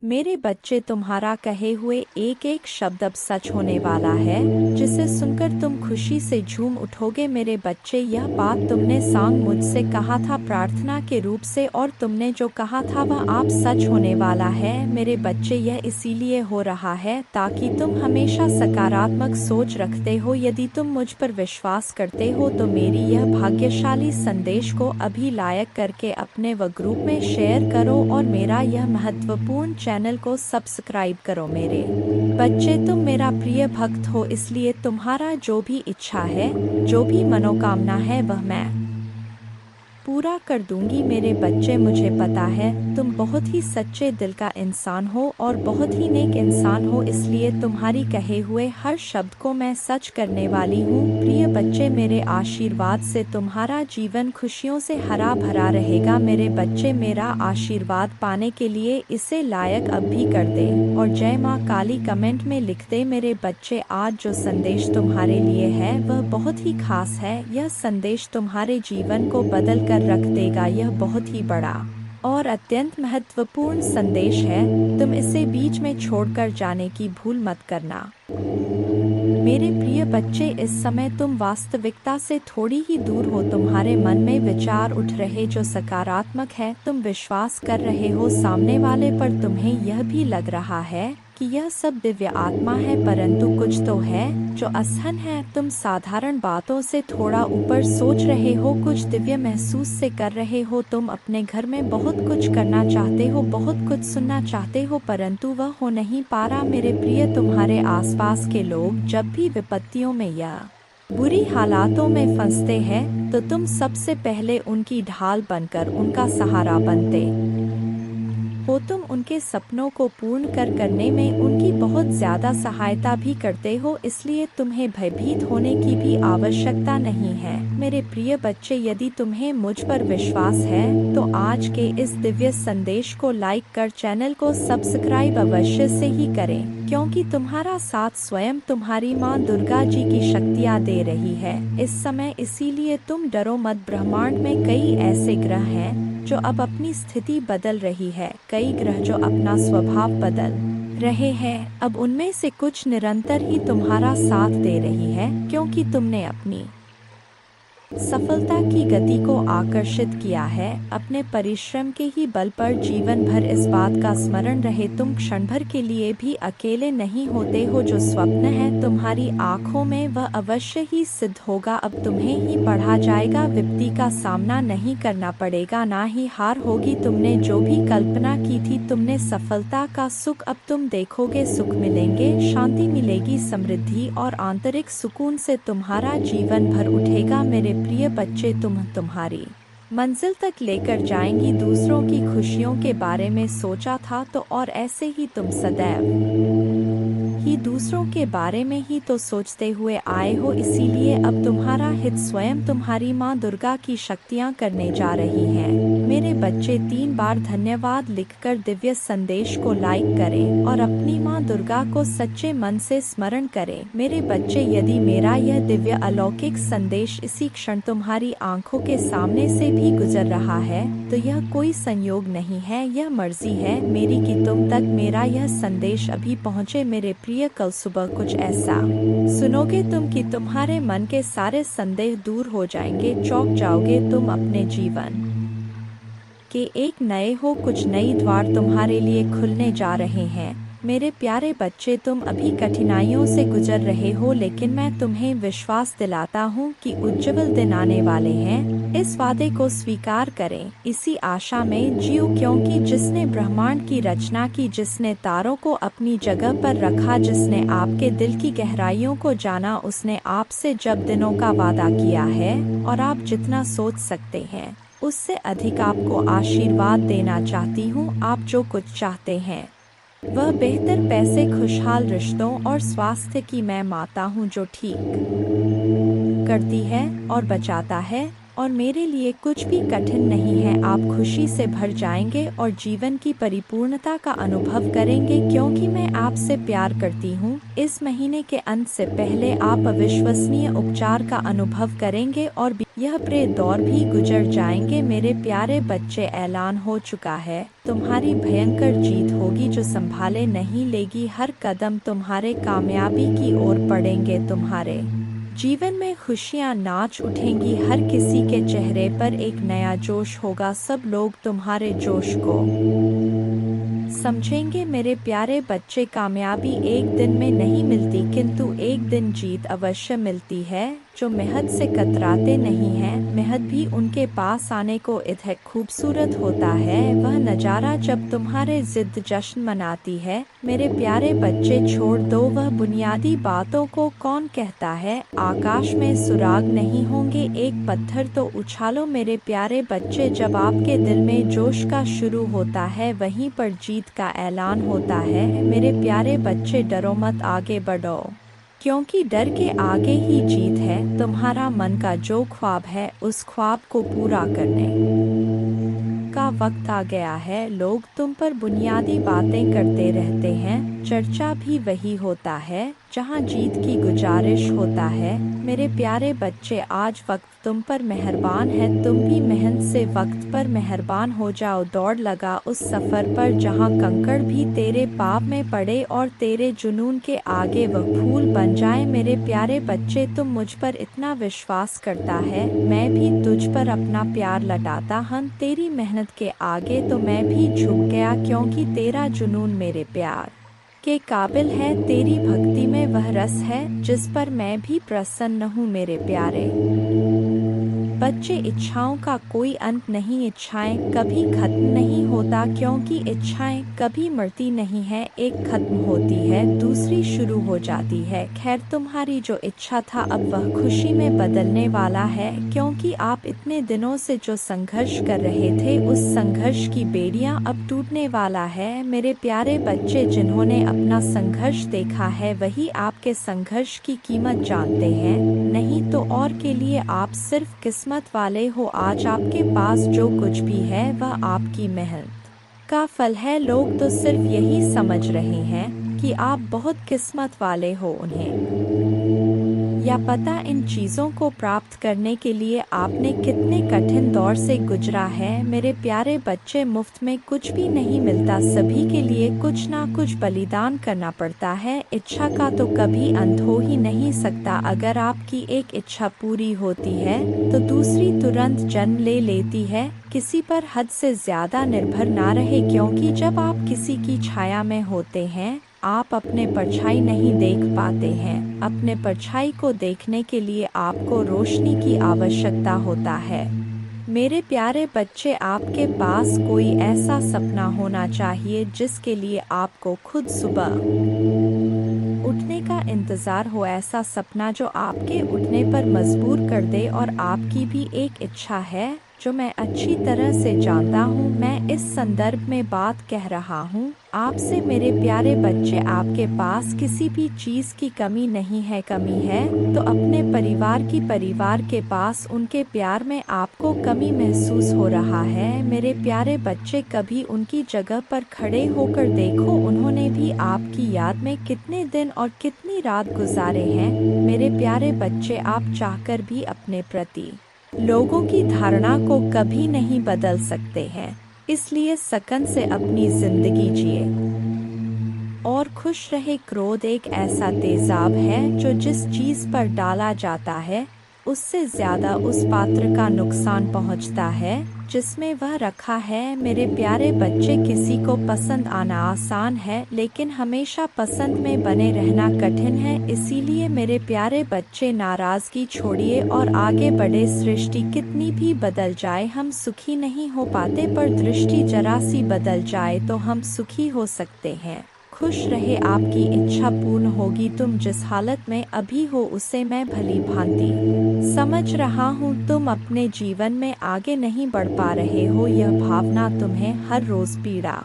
मेरे बच्चे, तुम्हारा कहे हुए एक एक शब्द अब सच होने वाला है, जिसे सुनकर तुम खुशी से झूम उठोगे। मेरे बच्चे, यह बात तुमने सांग मुझसे कहा था प्रार्थना के रूप से, और तुमने जो कहा था वह आप सच होने वाला है। मेरे बच्चे, यह इसीलिए हो रहा है ताकि तुम हमेशा सकारात्मक सोच रखते हो। यदि तुम मुझ पर विश्वास करते हो तो मेरी यह भाग्यशाली संदेश को अभी लाइक करके अपने व ग्रुप में शेयर करो और मेरा यह महत्वपूर्ण चैनल को सब्सक्राइब करो। मेरे बच्चे, तुम मेरा प्रिय भक्त हो, इसलिए तुम्हारा जो भी इच्छा है, जो भी मनोकामना है, वह मैं पूरा कर दूंगी। मेरे बच्चे, मुझे पता है तुम बहुत ही सच्चे दिल का इंसान हो और बहुत ही नेक इंसान हो, इसलिए तुम्हारी कहे हुए हर शब्द को मैं सच करने वाली हूँ। प्रिय बच्चे, मेरे आशीर्वाद से तुम्हारा जीवन खुशियों से हरा भरा रहेगा। मेरे बच्चे, मेरा आशीर्वाद पाने के लिए इसे लायक अब भी कर दे और जय माँ काली कमेंट में लिख दे। मेरे बच्चे, आज जो संदेश तुम्हारे लिए है वह बहुत ही खास है। यह संदेश तुम्हारे जीवन को बदल कर रख देगा। यह बहुत ही बड़ा और अत्यंत महत्वपूर्ण संदेश है। तुम इसे बीच में छोड़कर जाने की भूल मत करना। मेरे प्रिय बच्चे, इस समय तुम वास्तविकता से थोड़ी ही दूर हो। तुम्हारे मन में विचार उठ रहे जो सकारात्मक है। तुम विश्वास कर रहे हो सामने वाले पर। तुम्हें यह भी लग रहा है कि यह सब दिव्य आत्मा है, परंतु कुछ तो है जो असहन है। तुम साधारण बातों से थोड़ा ऊपर सोच रहे हो, कुछ दिव्य महसूस से कर रहे हो। तुम अपने घर में बहुत कुछ करना चाहते हो, बहुत कुछ सुनना चाहते हो, परंतु वह हो नहीं पा रहा। मेरे प्रिय, तुम्हारे आसपास के लोग जब भी विपत्तियों में या बुरी हालातों में फंसते हैं तो तुम सबसे पहले उनकी ढाल बनकर उनका सहारा बनते हो। तुम उनके सपनों को पूर्ण करने में उनकी बहुत ज्यादा सहायता भी करते हो, इसलिए तुम्हें भयभीत होने की भी आवश्यकता नहीं है। मेरे प्रिय बच्चे, यदि तुम्हें मुझ पर विश्वास है तो आज के इस दिव्य संदेश को लाइक कर चैनल को सब्सक्राइब अवश्य से ही करें, क्योंकि तुम्हारा साथ स्वयं तुम्हारी माँ दुर्गा जी की शक्तियाँ दे रही है इस समय। इसीलिए तुम डरो मत। ब्रह्मांड में कई ऐसे ग्रह हैं जो अब अपनी स्थिति बदल रही है, कई ग्रह जो अपना स्वभाव बदल रहे हैं। अब उनमें से कुछ निरंतर ही तुम्हारा साथ दे रही है, क्योंकि तुमने अपनी सफलता की गति को आकर्षित किया है। अपने परिश्रम के ही बल पर जीवन भर इस बात का स्मरण रहे, तुम क्षण भर के लिए भी अकेले नहीं होते हो। जो स्वप्न है तुम्हारी आंखों में वह अवश्य ही सिद्ध होगा। अब तुम्हें ही पढ़ा जाएगा, विपत्ति का सामना नहीं करना पड़ेगा, ना ही हार होगी। तुमने जो भी कल्पना की थी, तुमने सफलता का सुख अब तुम देखोगे। सुख मिलेंगे, शांति मिलेगी, समृद्धि और आंतरिक सुकून से तुम्हारा जीवन भर उठेगा। मेरे प्रिय बच्चे, तुम्हारी मंजिल तक लेकर जाएंगी। दूसरों की खुशियों के बारे में सोचा था तो और ऐसे ही तुम सदैव ही दूसरों के बारे में ही तो सोचते हुए आए हो, इसीलिए अब तुम्हारा हित स्वयं तुम्हारी माँ दुर्गा की शक्तियाँ करने जा रही हैं। मेरे बच्चे, 3 बार धन्यवाद लिखकर दिव्य संदेश को लाइक करें और अपनी माँ दुर्गा को सच्चे मन से स्मरण करें। मेरे बच्चे, यदि मेरा यह दिव्य अलौकिक संदेश इसी क्षण तुम्हारी आंखों के सामने से भी गुजर रहा है तो यह कोई संयोग नहीं है, यह मर्जी है मेरी कि तुम तक मेरा यह संदेश अभी पहुँचे। मेरे प्रिय, कल सुबह कुछ ऐसा सुनोगे तुम कि तुम्हारे मन के सारे संदेह दूर हो जाएंगे। चौंक जाओगे तुम अपने जीवन के एक नए हो, कुछ नई द्वार तुम्हारे लिए खुलने जा रहे हैं। मेरे प्यारे बच्चे, तुम अभी कठिनाइयों से गुजर रहे हो, लेकिन मैं तुम्हें विश्वास दिलाता हूँ कि उज्जवल दिन आने वाले हैं। इस वादे को स्वीकार करें, इसी आशा में जियो, क्योंकि जिसने ब्रह्मांड की रचना की, जिसने तारों को अपनी जगह पर रखा, जिसने आपके दिल की गहराइयों को जाना, उसने आपसे जब दिनों का वादा किया है और आप जितना सोच सकते हैं उससे अधिक आपको आशीर्वाद देना चाहती हूँ। आप जो कुछ चाहते हैं वह बेहतर पैसे, खुशहाल रिश्तों और स्वास्थ्य की मैं माता हूँ, जो ठीक करती है और बचाता है और मेरे लिए कुछ भी कठिन नहीं है। आप खुशी से भर जाएंगे और जीवन की परिपूर्णता का अनुभव करेंगे क्योंकि मैं आपसे प्यार करती हूँ। इस महीने के अंत से पहले आप अविश्वसनीय उपचार का अनुभव करेंगे और यह प्रे दौर भी गुजर जाएंगे। मेरे प्यारे बच्चे, ऐलान हो चुका है, तुम्हारी भयंकर जीत होगी जो संभाले नहीं लेगी। हर कदम तुम्हारे कामयाबी की ओर पड़ेंगे। तुम्हारे जीवन में खुशियां नाच उठेंगी। हर किसी के चेहरे पर एक नया जोश होगा। सब लोग तुम्हारे जोश को समझेंगे। मेरे प्यारे बच्चे, कामयाबी एक दिन में नहीं मिलती, किंतु एक दिन जीत अवश्य मिलती है। जो मेहनत से कतराते नहीं हैं, मेहनत भी उनके पास आने को इतना खूबसूरत होता है। वह नज़ारा जब तुम्हारे जिद जश्न मनाती है। मेरे प्यारे बच्चे, छोड़ दो वह बुनियादी बातों को। कौन कहता है आकाश में सुराग नहीं होंगे? एक पत्थर तो उछालो। मेरे प्यारे बच्चे, जब आपके दिल में जोश का शुरू होता है, वहीं पर जीत का ऐलान होता है। मेरे प्यारे बच्चे, डरो मत, आगे बढ़ो, क्योंकि डर के आगे ही जीत है। तुम्हारा मन का जो ख्वाब है, उस ख्वाब को पूरा करने का वक्त आ गया है। लोग तुम पर बुनियादी बातें करते रहते हैं, चर्चा भी वही होता है जहां जीत की गुजारिश होता है। मेरे प्यारे बच्चे, आज वक्त तुम पर मेहरबान है। तुम भी मेहनत से वक्त पर मेहरबान हो जाओ। दौड़ लगा उस सफ़र पर जहां कंकड़ भी तेरे पाप में पड़े और तेरे जुनून के आगे वह फूल बन जाए। मेरे प्यारे बच्चे, तुम मुझ पर इतना विश्वास करता है, मैं भी तुझ पर अपना प्यार लौटाता हूं। तेरी मेहनत के आगे तो मैं भी झुक गया, क्योंकि तेरा जुनून मेरे प्यार के काबिल है। तेरी भक्ति में वह रस है जिस पर मैं भी प्रसन्न हूँ। मेरे प्यारे बच्चे, इच्छाओं का कोई अंत नहीं। इच्छाएं कभी खत्म नहीं होता, क्योंकि इच्छाएं कभी मरती नहीं है। एक खत्म होती है, दूसरी शुरू हो जाती है। खैर, तुम्हारी जो इच्छा था अब वह खुशी में बदलने वाला है, क्योंकि आप इतने दिनों से जो संघर्ष कर रहे थे, उस संघर्ष की बेड़ियां अब टूटने वाला है। मेरे प्यारे बच्चे, जिन्होंने अपना संघर्ष देखा है, वही आपके संघर्ष की कीमत जानते हैं। नहीं तो और के लिए आप सिर्फ किस्मत वाले हो। आज आपके पास जो कुछ भी है, वह आपकी मेहनत का फल है। लोग तो सिर्फ यही समझ रहे हैं कि आप बहुत किस्मत वाले हो। उन्हें या पता इन चीज़ों को प्राप्त करने के लिए आपने कितने कठिन दौर से गुजरा है। मेरे प्यारे बच्चे, मुफ्त में कुछ भी नहीं मिलता, सभी के लिए कुछ ना कुछ बलिदान करना पड़ता है। इच्छा का तो कभी अंत हो ही नहीं सकता। अगर आपकी एक इच्छा पूरी होती है तो दूसरी तुरंत जन्म ले लेती है। किसी पर हद से ज़्यादा निर्भर ना रहे, क्योंकि जब आप किसी की छाया में होते हैं, आप अपने परछाई नहीं देख पाते हैं। अपने परछाई को देखने के लिए आपको रोशनी की आवश्यकता होता है। मेरे प्यारे बच्चे, आपके पास कोई ऐसा सपना होना चाहिए जिसके लिए आपको खुद सुबह उठने का इंतज़ार हो। ऐसा सपना जो आपके उठने पर मजबूर कर दे। और आपकी भी एक इच्छा है जो मैं अच्छी तरह से जानता हूँ। मैं इस संदर्भ में बात कह रहा हूँ आपसे। मेरे प्यारे बच्चे, आपके पास किसी भी चीज़ की कमी नहीं है। कमी है तो अपने परिवार के पास उनके प्यार में आपको कमी महसूस हो रहा है। मेरे प्यारे बच्चे, कभी उनकी जगह पर खड़े होकर देखो। उन्होंने भी आपकी याद में कितने दिन और कितनी रात गुजारे हैं। मेरे प्यारे बच्चे, आप चाहकर भी अपने प्रति लोगों की धारणा को कभी नहीं बदल सकते हैं। इसलिए सकन से अपनी जिंदगी जिए और खुश रहे। क्रोध एक ऐसा तेजाब है जो जिस चीज़ पर डाला जाता है, उससे ज़्यादा उस पात्र का नुकसान पहुंचता है जिसमें वह रखा है। मेरे प्यारे बच्चे, किसी को पसंद आना आसान है, लेकिन हमेशा पसंद में बने रहना कठिन है। इसीलिए मेरे प्यारे बच्चे, नाराज़गी छोड़िए और आगे बढ़े। सृष्टि कितनी भी बदल जाए, हम सुखी नहीं हो पाते, पर दृष्टि जरा सी बदल जाए तो हम सुखी हो सकते हैं। खुश रहे, आपकी इच्छा पूर्ण होगी। तुम जिस हालत में अभी हो उसे मैं भली भांति समझ रहा हूँ। तुम अपने जीवन में आगे नहीं बढ़ पा रहे हो, यह भावना तुम्हें हर रोज पीड़ा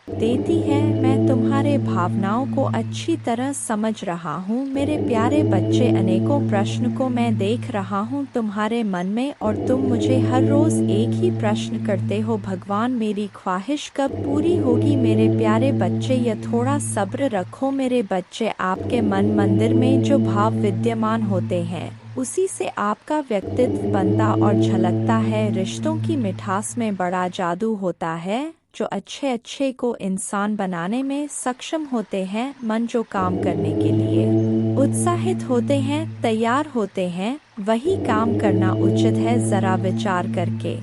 देती है। मैं तुम्हारे तुम्हारे भावनाओं को अच्छी तरह समझ रहा हूँ मेरे प्यारे बच्चे। अनेकों प्रश्न को मैं देख रहा हूँ तुम्हारे मन में और तुम मुझे हर रोज एक ही प्रश्न करते हो, भगवान मेरी ख्वाहिश कब पूरी होगी मेरे प्यारे बच्चे। यह थोड़ा सब्र रखो मेरे बच्चे। आपके मन मंदिर में जो भाव विद्यमान होते हैं उसी से आपका व्यक्तित्व बनता और झलकता है। रिश्तों की मिठास में बड़ा जादू होता है। जो अच्छे अच्छे को इंसान बनाने में सक्षम होते हैं, मन जो काम करने के लिए उत्साहित होते हैं, तैयार होते हैं, वही काम करना उचित है। जरा विचार करके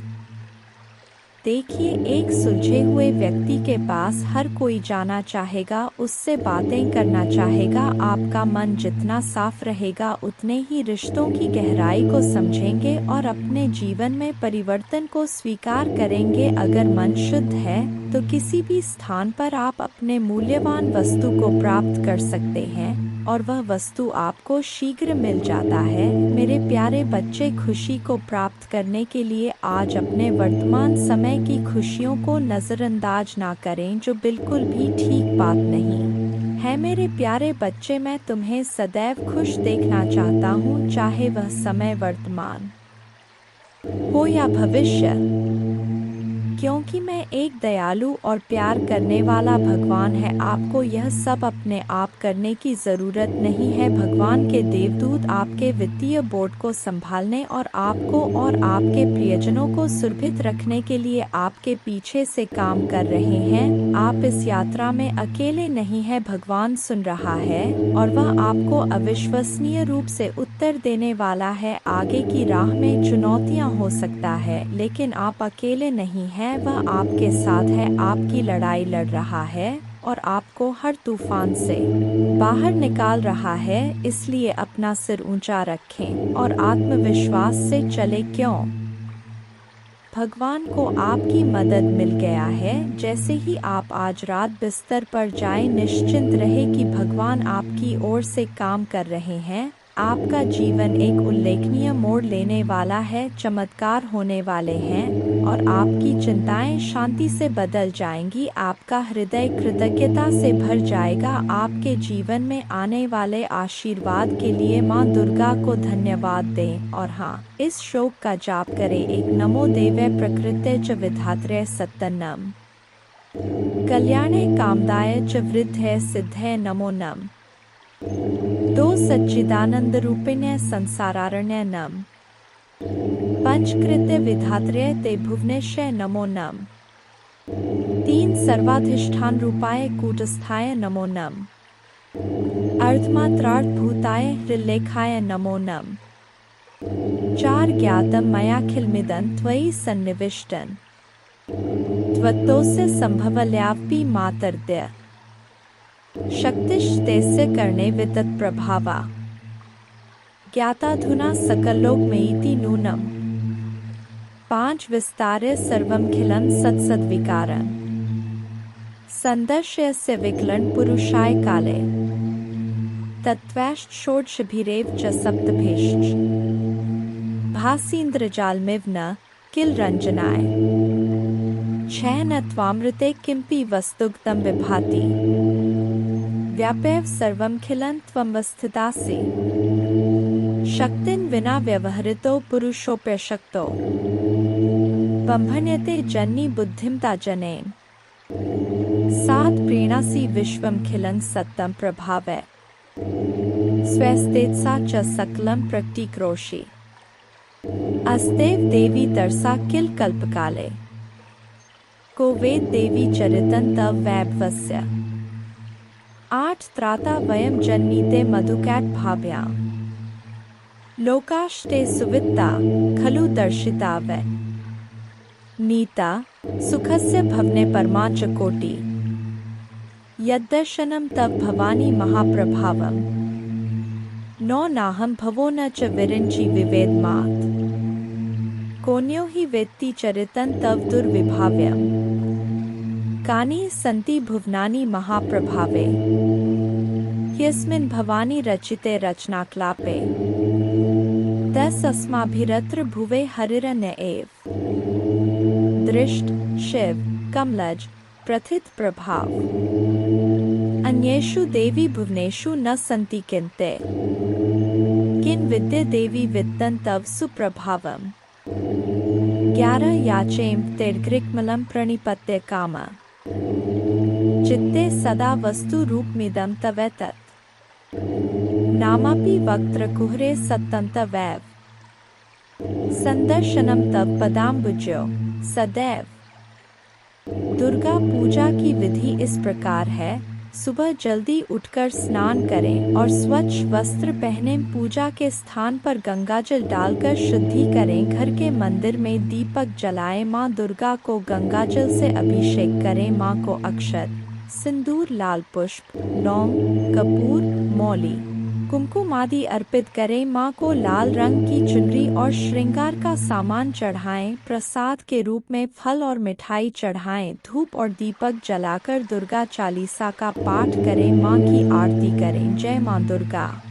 देखिए, एक सुलझे हुए व्यक्ति के पास हर कोई जाना चाहेगा, उससे बातें करना चाहेगा। आपका मन जितना साफ रहेगा उतने ही रिश्तों की गहराई को समझेंगे और अपने जीवन में परिवर्तन को स्वीकार करेंगे। अगर मन शुद्ध है तो किसी भी स्थान पर आप अपने मूल्यवान वस्तु को प्राप्त कर सकते हैं और वह वस्तु आपको शीघ्र मिल जाता है। मेरे प्यारे बच्चे, खुशी को प्राप्त करने के लिए आज अपने वर्तमान समय की खुशियों को नज़रअंदाज ना करें, जो बिल्कुल भी ठीक बात नहीं है। मेरे प्यारे बच्चे, मैं तुम्हें सदैव खुश देखना चाहता हूँ, चाहे वह समय वर्तमान हो या भविष्य, क्योंकि मैं एक दयालु और प्यार करने वाला भगवान है। आपको यह सब अपने आप करने की ज़रूरत नहीं है। भगवान के देवदूत आपके वित्तीय बोर्ड को संभालने और आपको और आपके प्रियजनों को सुरक्षित रखने के लिए आपके पीछे से काम कर रहे हैं। आप इस यात्रा में अकेले नहीं हैं, भगवान सुन रहा है और वह आपको अविश्वसनीय रूप से उत्तर देने वाला है। आगे की राह में चुनौतियाँ हो सकता है, लेकिन आप अकेले नहीं हैं, वह आपके साथ है, आपकी लड़ाई लड़ रहा है और आपको हर तूफान से बाहर निकाल रहा है। इसलिए अपना सिर ऊंचा रखें और आत्मविश्वास से चले। क्यों? भगवान को आपकी मदद मिल गया है। जैसे ही आप आज रात बिस्तर पर जाएं, निश्चिंत रहे कि भगवान आपकी ओर से काम कर रहे हैं। आपका जीवन एक उल्लेखनीय मोड़ लेने वाला है, चमत्कार होने वाले हैं और आपकी चिंताएं शांति से बदल जाएंगी। आपका हृदय कृतज्ञता से भर जाएगा। आपके जीवन में आने वाले आशीर्वाद के लिए माँ दुर्गा को धन्यवाद दें और हाँ, इस श्लोक का जाप करें। एक नमो देवै प्रकृते च विधात्रे सत्तनम कल्याणे कामदाय च वृद्धे सिद्धे नमो नम। दो सच्चिदानंद रूपिण्य संसारारण्य नम। पंचकृत्य विधात्रे ते भुवनेश्वर नमो नम। तीन सर्वाधिष्ठान रूपाय कूटस्थाय नमो नम। अर्धमात्रार्थ भूताय हृल्लेखाय नमो नम। चार ज्ञातम मयाखिलमिदं त्वयि सन्निविष्टन् त्वत्तोस्य संभवल्यापि मातर्दय शक्तिस्तेस्य कर्णे वितत प्रभावा ज्ञाताधुना सकलोकमेति नूनम। पांच विस्तार्य सर्वमखिलं सत्सद्विकारं संदर्शयस्य विकलं पुरुषाय काले तत्त्वैश्च षोडशभिरेव च सप्तभेश्च भासीन्द्रजालमिव न किल रंजनाय छह न त्वामृते किंपि वस्तुगतं विभाति व्यापैव सर्वमखिलं त्वमवस्थितासि शक्तिं विना व्यवहृतो पुरुषोऽप्यशक्तो बम्भन्यते जन्नी बुद्धिमता जनेन सात् प्रीणासि विश्वमखिलं सत्तं प्रभावै स्वस्तेजसा च सकलं प्रतीक्रोषि अस्तेव देवी तरसा किल कल्पकाले को वेद देवी चरितं तव वैभवस्य। आठ त्राता वयं जन्मीते मधुकैट भाव्यां लोकाश्ते सुवित्ता खलु दर्शिता वै नीता सुखस्य भवने परमा च कोटि यद्दर्शनं तव भवानी महाप्रभावम् नो नाहं भवो न च विरिञ्चि विवेदमात् कोन्यो हि वेत्ति चरितं तव दुर्विभाव्यम् कानि सन्ति भुवनानि महाप्रभावे यस्मिन् भवानी रचिते रचनाक्लापे तस्माभिरत्र भुवे हरिरन्य एव दृष्ट शिव कमलज प्रथित प्रभाव अन्येषु देवी भुवनेषु न सन्ति किन्ते किन विद्ये देवी वित्तं तव सुप्रभावम् 11 याचेम तिर्ग्रिक्मलं प्रणिपत्य काम चित्ते सदा वस्तु रूपमिदं तवेतत् नामापि वक्त्रकुहरे सत्तं तवैव संदर्शनम तव पदाम्बुजो सदैव। दुर्गा पूजा की विधि इस प्रकार है। सुबह जल्दी उठकर स्नान करें और स्वच्छ वस्त्र पहने पूजा के स्थान पर गंगाजल डालकर शुद्धि करें। घर के मंदिर में दीपक जलाएं। माँ दुर्गा को गंगाजल से अभिषेक करें। माँ को अक्षत, सिंदूर, लाल पुष्प, लौंग, कपूर, मौली, कुमकुम आदि अर्पित करें। माँ को लाल रंग की चुनरी और श्रृंगार का सामान चढ़ाएं। प्रसाद के रूप में फल और मिठाई चढ़ाएं। धूप और दीपक जलाकर दुर्गा चालीसा का पाठ करें। माँ की आरती करें। जय माँ दुर्गा।